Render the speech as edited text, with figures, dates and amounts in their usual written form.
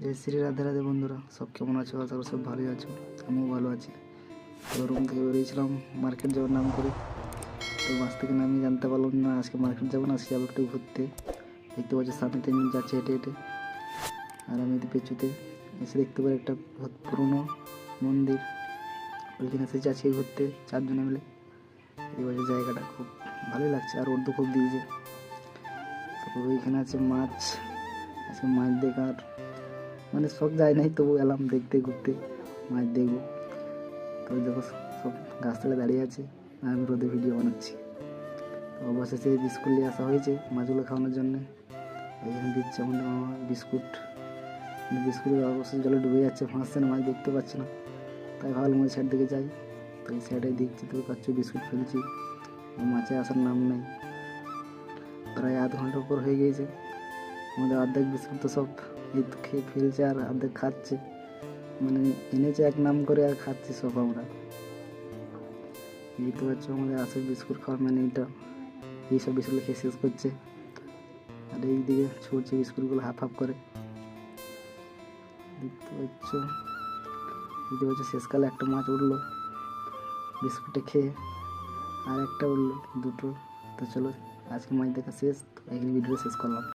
জয় শ্রী রাধে রাধে বন্ধুরা, সব কেমন আছো? আশা করি সব ভালোই আছো, আমিও ভালো আছি। তো রুম থেকে বেরিয়েছিলাম মার্কেট যাওয়ার নাম করে। তো বাস থেকে নামিয়ে জানতে পারলাম না আজকে মার্কেট যাবো না, আজকে যাবো একটু ঘুরতে। দেখতে পাচ্ছি সামনে তিনজন যাচ্ছে হেঁটে হেঁটে, আর আমি পেছুতে এসে দেখতে পাই একটা পুরোনো মন্দির। ওইখানে এসেছি আজকে ঘুরতে চারজনে মিলে। এবারে জায়গাটা খুব ভালোই লাগছে, আর ওর খুব দিয়েছে। তারপর ওইখানে আছে মাছ, আজকে মাছ দেখার মানে শখ যায় নাই, তবু এলাম দেখতে ঘুরতে, মাছ দেখবো। তো দেখো সব গাছতলায় দাঁড়িয়ে আছে, আমি রোদে ভিডিও বানাচ্ছি। তো অবশেষে বিস্কুট নিয়ে আসা হয়েছে মাছগুলো খাওয়ানোর জন্যে। এইখানে দিচ্ছে আমাদের মামা বিস্কুট, কিন্তু বিস্কুটের অবশ্যই জলে ডুবে যাচ্ছে, ফাঁসছে না, মাছ দেখতে পাচ্ছি না। তাই ভাবলাম ওই সাইড দিকে যাই। তো এই সাইডে দেখছি তো পাচ্ছ বিস্কুট ফেলছি, মাছে আসার নাম নেই। প্রায় আধ ঘন্টার উপর হয়ে গিয়েছে, আমাদের অর্ধেক বিস্কুট তো সব এই খেয়ে ফেলছে আর অর্ধেক খাচ্ছে। মানে এনেছে এক নাম করে আর খাচ্ছি সব আমরা। এই তো হচ্ছে আমাদের আসে বিস্কুট খাওয়ার মানে এইটা, এইসব বিস্কুট খেয়ে শেষ করছে, আর এই দিকে ছুটছে বিস্কুটগুলো হাফ হাফ করে। দেখতে পাচ্ছ শেষকালে একটা মাছ উঠলো বিস্কুটে খেয়ে, আর একটা উঠলো, দুটো। তো চলো আজকে মাছ দেখা শেষ, এখানে ভিডিও শেষ করলাম।